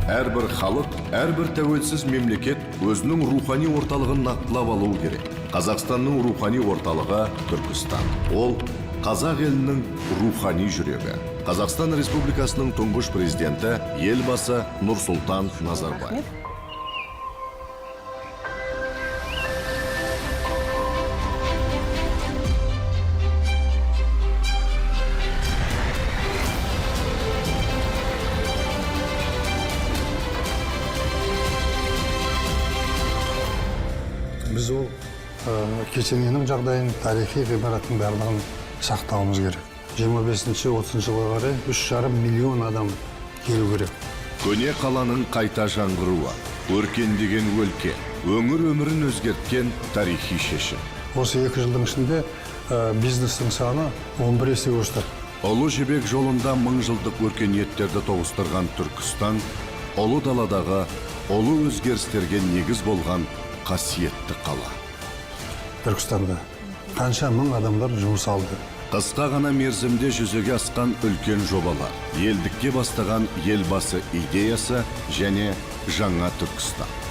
Әрбір халық, әрбір тәуелсіз мемлекет өзінің рухани орталығын нақтылап алу керек. Қазақстанның рухани орталығы Түркістан. Ол қазақ елінің рухани жүрегі. Қазақстан Республикасының тұңғыш президенті елбасы Нұрсұлтан Назарбаев. Біз ол кешеннің жағдайын, тарихи ғибараттың барлығын сақтауымыз керек. 25-30 жылға қарай 3,5 миллион адам келу керек. Көне қаланың қайта жаңғыруы, өркендеген өлке, өңір өмірін өзгерткен тарихи шешім. Осы 2 жылдың ішінде бизнестің саны 11 есе өсті. Ұлы жібек жолында 1000 жылдық өркениеттерді тоғыстырған Түркістан, ұлы даладағы ұлы өзгерістерге негіз болған қасиетті қала. Түркістанда қанша мың адамдар жұмыс алды. Қысқа ғана мерзімде жүзеге асқан үлкен жобалар, елдікке бастаған елбасы идеясы және жаңа Түркістан.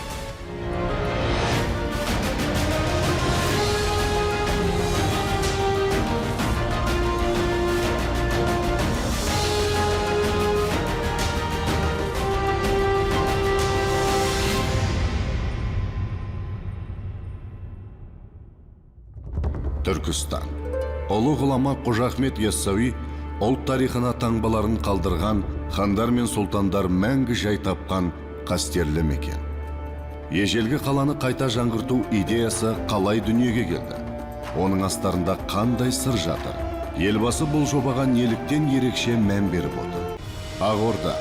Түркістан. Ұлы ғұлама Қожа Ахмет Яссауи ұлт тарихына таңбаларын қалдырған, хандар мен сұлтандар мәңгі жай тапқан қастерлі мекен. Ежелгі қаланы қайта жаңғырту идеясы қалай дүниеге келді? Оның астарында қандай сыр жатыр? Елбасы бұл жобаға неліктен ерекше мән беріп отыр? Ақорда.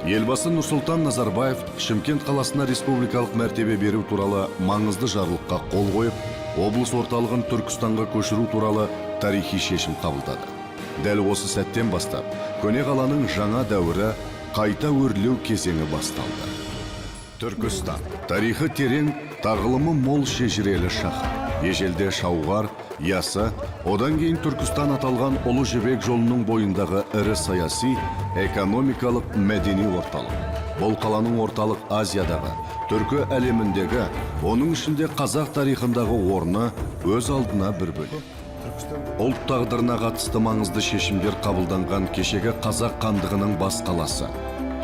Елбасы Нұрсұлтан Назарбаев Шымкент қаласына республикалық мәртебе беру туралы маңызды жарлыққа қол қойып, облыс орталығын Түркістанға көшіру туралы тарихи шешім қабылдады. Дәл осы сәттен бастап, көне қаланың жаңа дәуірі қайта өрлеу кезеңі басталды. Түркістан. Тарихы терең, тағылымы мол шежірелі шаһар. Ежелде Шауғар, Ясы, одан кейін Түркістан аталған ұлы жібек жолының бойындағы ірі саяси, экономикалық, мәдени орталық. Бұл қаланың орталық Азиядағы, түркі әлеміндегі, оның ішінде қазақ тарихындағы орны өз алдына бір бөлек. Ұлт тағдырына қатысты маңызды шешімдер қабылданған кешегі қазақ хандығының бас қаласы.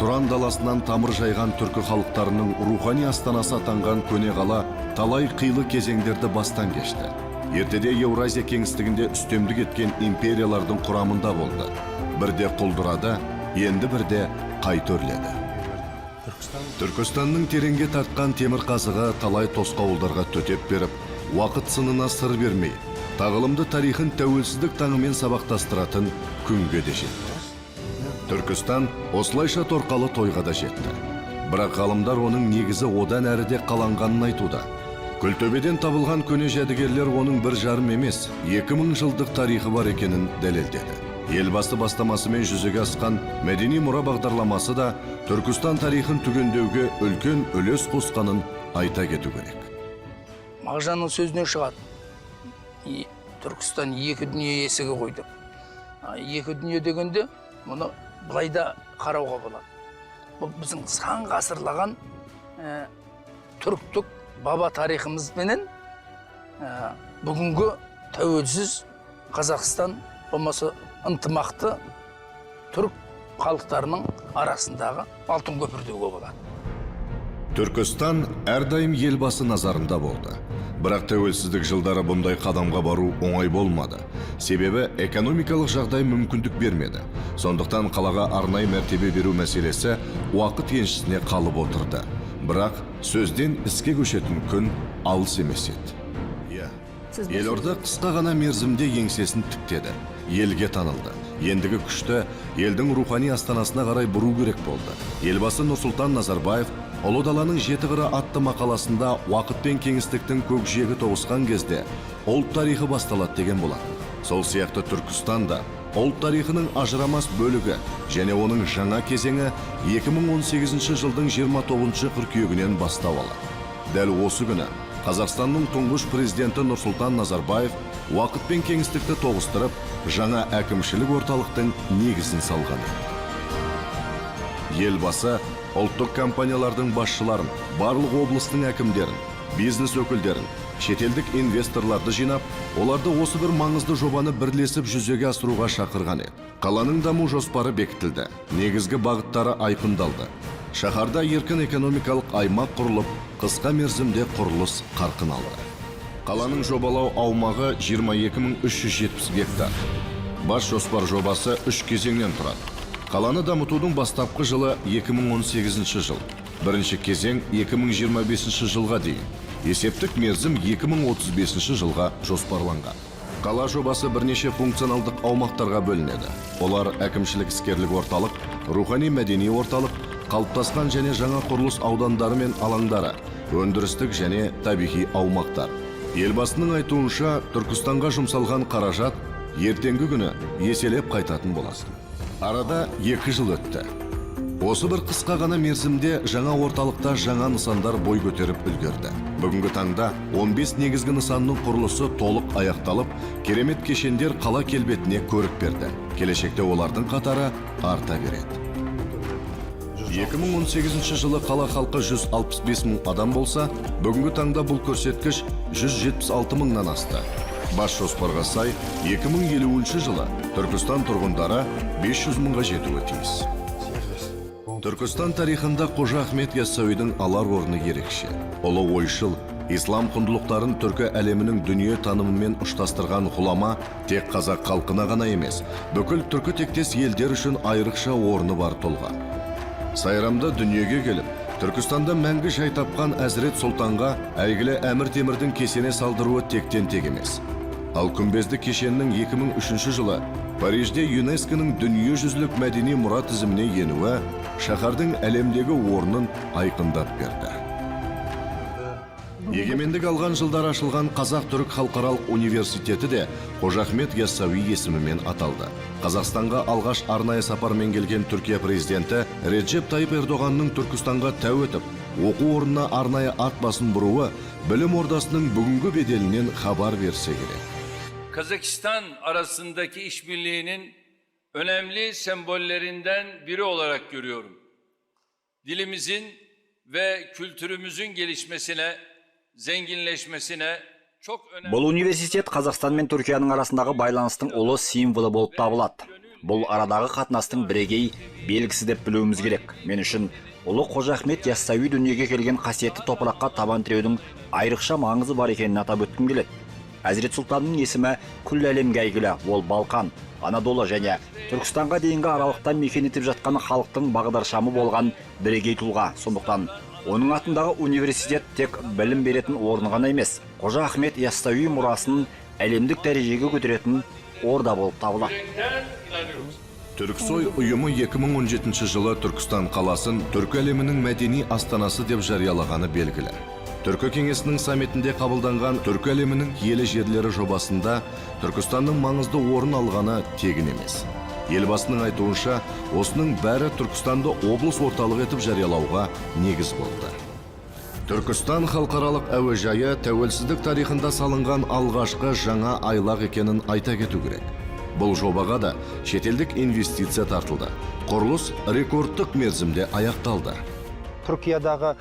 Тұран даласынан тамыр жайған түркі халықтарының рухани астанасы атанған көне қала талай қилы кезеңдерді бастан кешті. Ертеде Еуразия кеңістігінде үстемдік еткен империялардың құрамында болды. Бірде құлдырады, енді бірде қайта өрледі. Түркістанның тереңге тартқан темір қазығы талай тосқауылдарға төтеп беріп, уақыт сынына сыр бермей, тағылымды тарихын тәуелсіздік таңымен сабақтастыратын күнге де жетті. Түркістан осылайша торқалы тойға да жетті. Бірақ ғалымдар оның негізі одан әріде қаланғанын айтуда. Күлтөбеден табылған көне жәдігерлер оның 1,5 емес, 2000 жылдық тарихы бар екенін дәлелдеді. Елбасы бастамасымен жүзеге асқан мәдени мұра бағдарламасы да Түркістан тарихын түгендеуге үлкен үлес қосқанын айта кету керек. Мағжанның сөзінен шығады. Түркістан екі дүние есігі қойды. Екі дүние дегенде мұны былайда қарауға болады. Бұл біздің сан ғасырлаған түріктік баба тарихымызбенен бүгінгі тәуелсіз Қазақстан болмаса ынтымақты түрік халықтарының арасындағы алтын көпір деуге болады. Түркістан әрдайым елбасы назарында болды. Бірақ тәуелсіздік жылдары бұндай қадамға бару оңай болмады. Себебі экономикалық жағдай мүмкіндік бермеді. Сондықтан қалаға арнайы мәртебе беру мәселесі уақыт еншісіне қалып отырды. Бірақ сөзден іске көшетін күн алыс емес еді. Елорда қысқа ғана мерзімде еңсесін тіктеді. Елге танылды. Ендігі күшті елдің рухани астанасына қарай бұру керек болды. Елбасы Нұрсұлтан Назарбаев Ұлы даланың 7 қыры атты мақаласында уақыт пен кеңістіктің көкжиегі тоғысқан кезде ұлт тарихы басталады деген болады. Сол сияқты Түркістан да ұлт тарихының ажырамас бөлігі және оның жаңа кезеңі 2018 жылдың 29 қыркүйегінен бастау алады. Дәл осы күні Қазақстанның тұңғыш президенті Нұрсұлтан Назарбаев уақыт пен кеңістікті тоғыстырып, жаңа әкімшілік орталықтың негізін салған. елбасы ұлттық компаниялардың басшыларын, барлық облыстың әкімдерін, бизнес өкілдерін, шетелдік инвесторларды жинап, оларды осы бір маңызды жобаны бірлесіп жүзеге асыруға шақырған еді. Қаланың даму жоспары бекітілді, негізгі бағыттары айқындалды. Шаһарда еркін экономикалық аймақ құрылып, қысқа мерзімде құрылыс қарқын алды. Қаланың жобалау аумағы 22.370 гектар. Бас жоспар жобасы 3 кезеңнен тұрады. Қаланы дамытудың бастапқы жылы 2018 жыл. Бірінші кезең 2025 жылға дейін. Есептік мерзім 2035 жылға жоспарланған. Қала жобасы бірнеше функционалдық аумақтарға бөлінеді. Олар әкімшілік іскерлік орталық, рухани мәдени орталық, қалыптасқан және жаңа құрылыс аудандары мен алаңдары, өндірістік және табиғи аумақтар. Елбасының айтуынша, Түркістанға жұмсалған қаражат ертеңгі күні еселеп қайтатын болады. Арада 2 жыл өтті. Осы бір қысқа ғана мерзімде жаңа орталықта жаңа нысандар бой көтеріп үлгерді. Бүгінгі таңда 15 негізгі нысанның құрылысы толық аяқталып, керемет кешендер қала келбетіне көрік берді. Келешекте олардың қатары арта береді. 2018 жылы қала халқы 165 мың адам болса, бүгінгі таңда бұл көрсеткіш 176 мыңнан асты. Бас жоспарға сай, 2050 жылы Түркістан тұрғындары 500 мыңға жетуі тиіс. Түркістан тарихында Қожа Ахмет Яссауидің алар орны ерекше. Ұлы ойшыл, ислам құндылықтарын түркі әлемінің дүние танымымен ұштастырған ғұлама тек қазақ халқына ғана емес, бүкіл түркі тектес елдер үшін айрықша орны бар тұлға. Сайрамда дүниеге келіп, Түркістанда мәңгі жай тапқан Әзірет Сұлтанға әйгілі Әмір Темірдің кесене салдыруы тектен тек емес. Ал күмбезді кешеннің 2003 жылы Парижде ЮНЕСКО-ның дүниежүзілік мәдени мұра тізіміне енуі шаһардың әлемдегі орнын айқындап берді. Егемендік алған жылдар ашылған Қазақ-Түрік халықаралық университеті де Қожа Ахмет Яссауи есімімен аталды. Қазақстанға алғаш арнайы сапармен келген Түркия президенті Реджеп Тайып Ердоғанның Түркістанға тәу етіп, оқу орнына арнайы ат басын бұруы білім ордасының бүгінгі беделінен хабар берсе керек. Kazakistan arasındaki işbirliğinin önemli sembollerinden biri olarak görüyorum. Dilimizin ve kültürümüzün gelişmesine, zenginleşmesine çok önemli. Бұл университет Қазақстан мен Түркияның арасындағы байланыстың ұлы символы болып табылады. Бұл арадағы қатынастың бірегей белгісі деп білуіміз керек. Мен үшін ұлы Қожа Ахмет Яссауи дүниеге келген қасиетті топыраққа табан тіреудің айрықша маңызы бар екенін атап өткім келеді. Әзірет Сұлтанның есімі күллі әлемге әйгілі. Ол Балқан, Анадолы және Түркістанға дейінгі аралықта мекен етіп жатқан халықтың бағдаршамы болған бірегей тұлға. Сондықтан оның атындағы университет тек білім беретін орны ғана емес, Қожа Ахмет Яссауи мұрасын әлемдік дәрежеге көтеретін орда болып табылады. Түрксой ұйымы 2017 жылы Түркістан қаласын түркі әлемінің мәдени астанасы деп жариялағаны белгілі. Түркі кеңесінің саммитінде қабылданған түркі әлемінің киелі жерлері жобасында Түркістанның маңызды орын алғаны тегін емес. Елбасының айтуынша, осының бәрі Түркістанды облыс орталық етіп жариялауға негіз болды. Түркістан халықаралық әуежайы тәуелсіздік тарихында салынған алғашқы жаңа айлақ екенін айта кету керек. Бұл жобаға да шетелдік инвестиция тартылды. Құрылыс рекордтық мерзімде аяқталды. Түркиядағы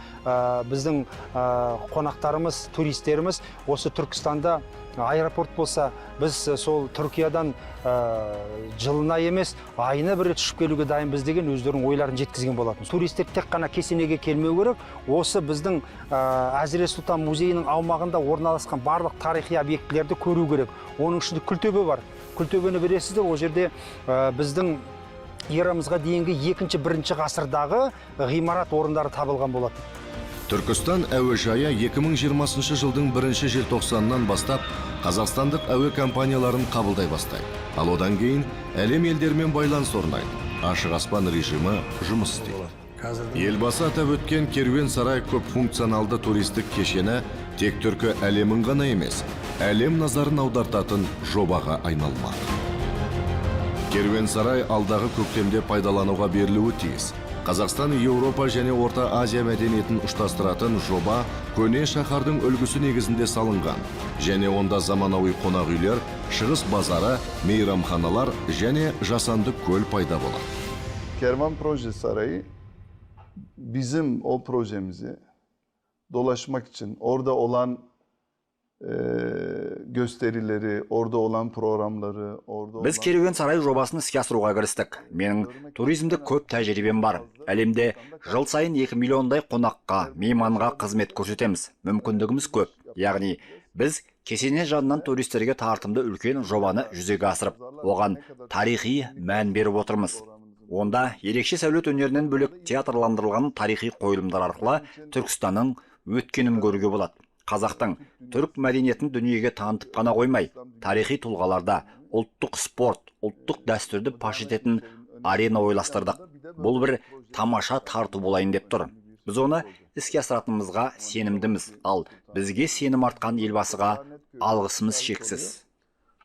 біздің қонақтарымыз, туристеріміз осы Түркістанда аэропорт болса, біз сол Түркиядан жылына емес, айына бір рет ұшып келуге дайынбыз деген өздерінің ойларын жеткізген болатын. Туристер тек қана кесенеге келмеу керек, осы біздің Әзірет Сұлтан музейінің аумағында орналасқан барлық тарихи объектілерді көру керек. Оның ішінде Күлтөбе бар. Күлтөбені білесіздер, ол жерде біздің ерамызға дейінгі 2-1 ғасырдағы ғимарат орындары табылған болады. Түркістан әуежайы 2020 жылдың 1 желтоқсанынан бастап қазақстандық әуе компанияларын қабылдай бастайды. Ал одан кейін әлем елдерімен байланыс орнайды. Ашық аспан режимі жұмыс істейді. Елбасы атап өткен керуен сарай көп функционалды туристік кешені тек түркі әлемін ғана емес, әлем назарын аудартатын жобаға айналмақ. Керуен сарай алдағы көктемде пайдалануға берілуі тиіс. Қазақстан, Еуропа және Орта Азия мәдениетін ұштастыратын жоба көне шаһардың үлгісі негізінде салынған. Және онда заманауи қонақ үйлер, шығыс базары, мейрамханалар және жасанды көл пайда болады. Kervan Proje Sarayı bizim o projemizi dolaşmak için orada olan gösterileri, orada olan programları, orada Біз керуен сарай жобасын іске асыруға кірістік. Менің туризмде көп тәжірибем бар. Әлемде жыл сайын 2 миллиондай қонаққа, мейманға қызмет көрсетеміз. Мүмкіндігіміз көп. Яғни біз кесене жанынан туристерге тартымды үлкен жобаны жүзеге асырып, оған тарихи мән беріп отырмыз. Онда ерекше сәулет өнерінен бөлек театрландырылған тарихи қойылымдар арқылы Түркістанның өткенін көруге болады. Қазақтың түрік мәдениетін дүниеге танытып қана қоймай, тарихи тұлғаларда ұлттық спорт, ұлттық дәстүрді паш ететін арена ойластырдық. Бұл бір тамаша тарту болайын деп тұр. Біз оны іске асыратынымызға сенімдіміз, ал бізге сенім артқан елбасыға algısımız şeksiz.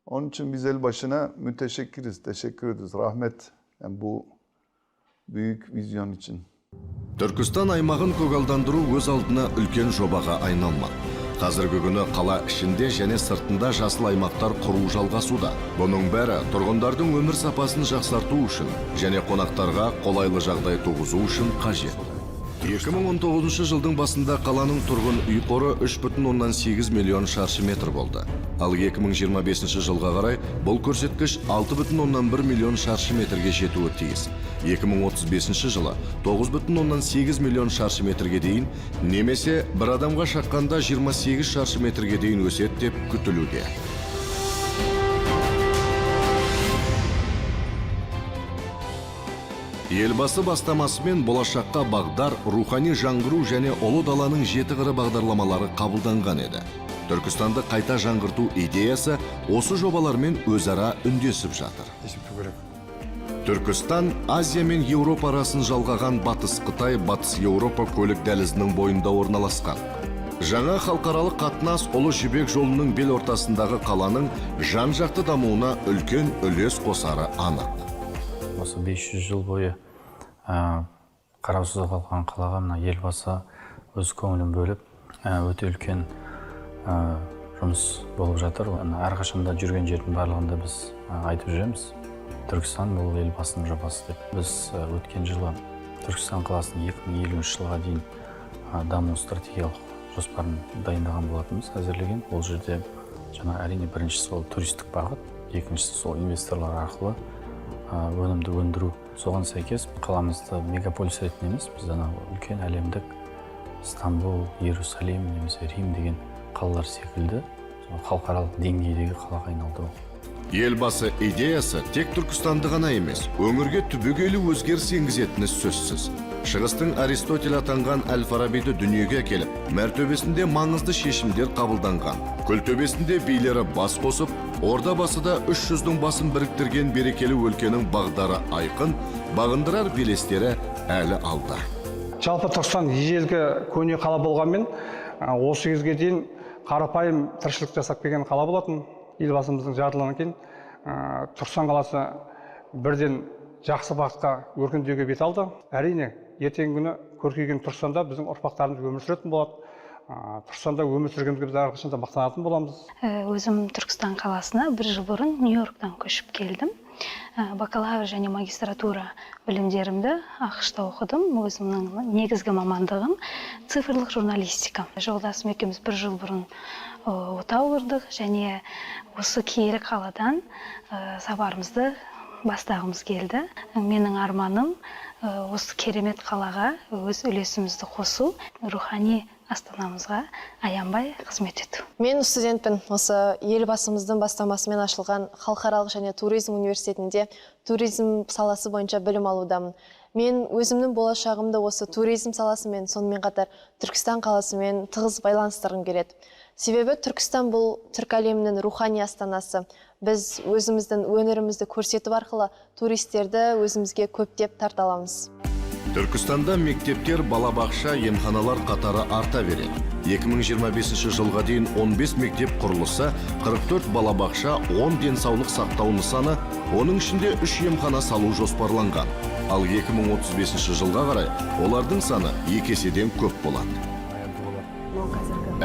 Onun için biz elbaşına müteşekkiriz, teşekkür ederiz. Rahmet yani bu büyük vizyon için. Түркістан аймағын көгалдандыру өз алдына үлкен жобаға айналмақ. Қазіргі күні қала ішінде және сыртында жасыл аймақтар құру жалғасуда. Бұның бәрі тұрғындардың өмір сапасын жақсарту үшін және қонақтарға қолайлы жағдай туғызу үшін қажет. 2019 жылдың басында қаланың тұрғын үй қоры 3,8 миллион шаршы метр болды. Ал 2025 жылға қарай бұл көрсеткіш 6,1 миллион шаршы метрге жетуі тиіс. 2035 жылы 9,8 миллион шаршы метрге дейін, немесе бір адамға шаққанда 28 шаршы метрге дейін өседі деп күтілуде. Елбасы бастамасымен болашаққа бағдар, рухани жаңғыру және ұлы даланың 7 қыры бағдарламалары қабылданған еді. Түркістанды қайта жаңғырту идеясы осы жобалармен өзара үндесіп жатыр. Түркістан Азия мен Еуропа арасын жалғаған Батыс Қытай, Батыс Еуропа көлік дәлізінің бойында орналасқан. Жаңа халықаралық қатынас Ұлы Жібек жолының бел ортасындағы қаланың жан-жақты дамуына үлкен үлес қосары анық. Осы 500 жыл бойы қараусыз қалған қалаға мына елбасы өз көңілін бөліп, өте үлкен жұмыс болып жатыр. Әрқашанда жүрген жердің барлығында біз айтып жүреміз. Түркістан бұл елбасының жобасы деп. Біз өткен жылы Түркістан қаласының 2050 жылға дейін даму стратегиялық жоспарын дайындаған болатынбыз, әзірлеген. Ол жерде жаңа әрине біріншісі ол туристік бағыт, екіншісі сол инвесторлар арқылы өнімді өндіру. Соған сәйкес қаламызды мегаполис ретінде емес, біз үлкен әлемдік Стамбул, Иерусалим немесе Рим деген қалалар секілді халықаралық деңгейдегі қалаға айналдыру. Елбасы идеясы тек Түркістанды ғана емес, өңірге түбегейлі өзгеріс енгізетіні сөзсіз. Шығыстың Аристотель атанған Әл-Фарабиді дүниеге келіп, мәртөбесінде маңызды шешімдер қабылданған. Күлтөбесінде билері бас қосып, орда басыда 300-дің басын біріктірген берекелі өлкенің бағдары айқын, бағындырар белестері әлі алда. Жалпы Түркістан ежелгі көне қала болғанмен, осы кезге дейін қарапайым тіршілік жасап келген қала болатын. Елбасымыздың жарлығынан кейін Түркістан қаласы бірден жақсы бағытқа өркендеуге бет алды. Әрине, ертеңгі күні көркейген Түркістанда біздің ұрпақтарымыз өмір сүретін болады. Түркістанда өмір сүргенімізге біз әрқашанда мақтанатын боламыз. Өзім Түркістан қаласына 1 жыл бұрын Нью-Йорктан көшіп келдім. Бакалавр және магистратура білімдерімді ақш-та оқыдым. Өзімнің негізгі мамандығым цифрлық журналистика. Жолдасым екеуміз 1 жыл бұрын отау құрдық және осы киелі қаладан сапарымызды бастағымыз келді. Менің арманым осы керемет қалаға өз үлесімізді қосу, рухани астанамызға аянбай қызмет ету. Мен студентпін. Осы елбасымыздың бастамасымен ашылған халықаралық және туризм университетінде туризм саласы бойынша білім алудамын. Мен өзімнің болашағымды осы туризм саласымен, сонымен қатар Түркістан қаласымен тығыз байланыстырғым келеді. Себебі Түркістан бұл түркі әлемінің рухани астанасы. Біз өзіміздің өнерімізді көрсетіп арқылы туристерді өзімізге көптеп тарта аламыз. Түркістанда мектептер, балабақша, емханалар қатары арта береді. 2025 жылға дейін 15 мектеп құрылысы, 44 балабақша, 10 денсаулық сақтау нысаны, оның ішінде 3 емхана салу жоспарланған. Ал 2035 жылға қарай олардың саны 2 еседен көп болады.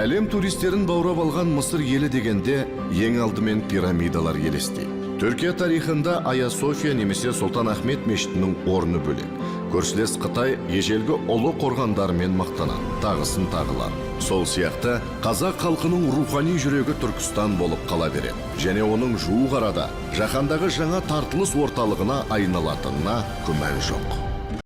Әлем туристерін баурап алған Мысыр елі дегенде ең алдымен пирамидалар елестейді. Түркия тарихында Ая София немесе Сұлтан Ахмет мешітінің орны бөлек. Көршілес Қытай ежелгі ұлы қорғандарымен мақтанады, тағысын тағылар. Сол сияқты қазақ халқының рухани жүрегі Түркістан болып қала береді. Және оның жуық арада жаһандағы жаңа тартылыс орталығына айналатынына күмән жоқ.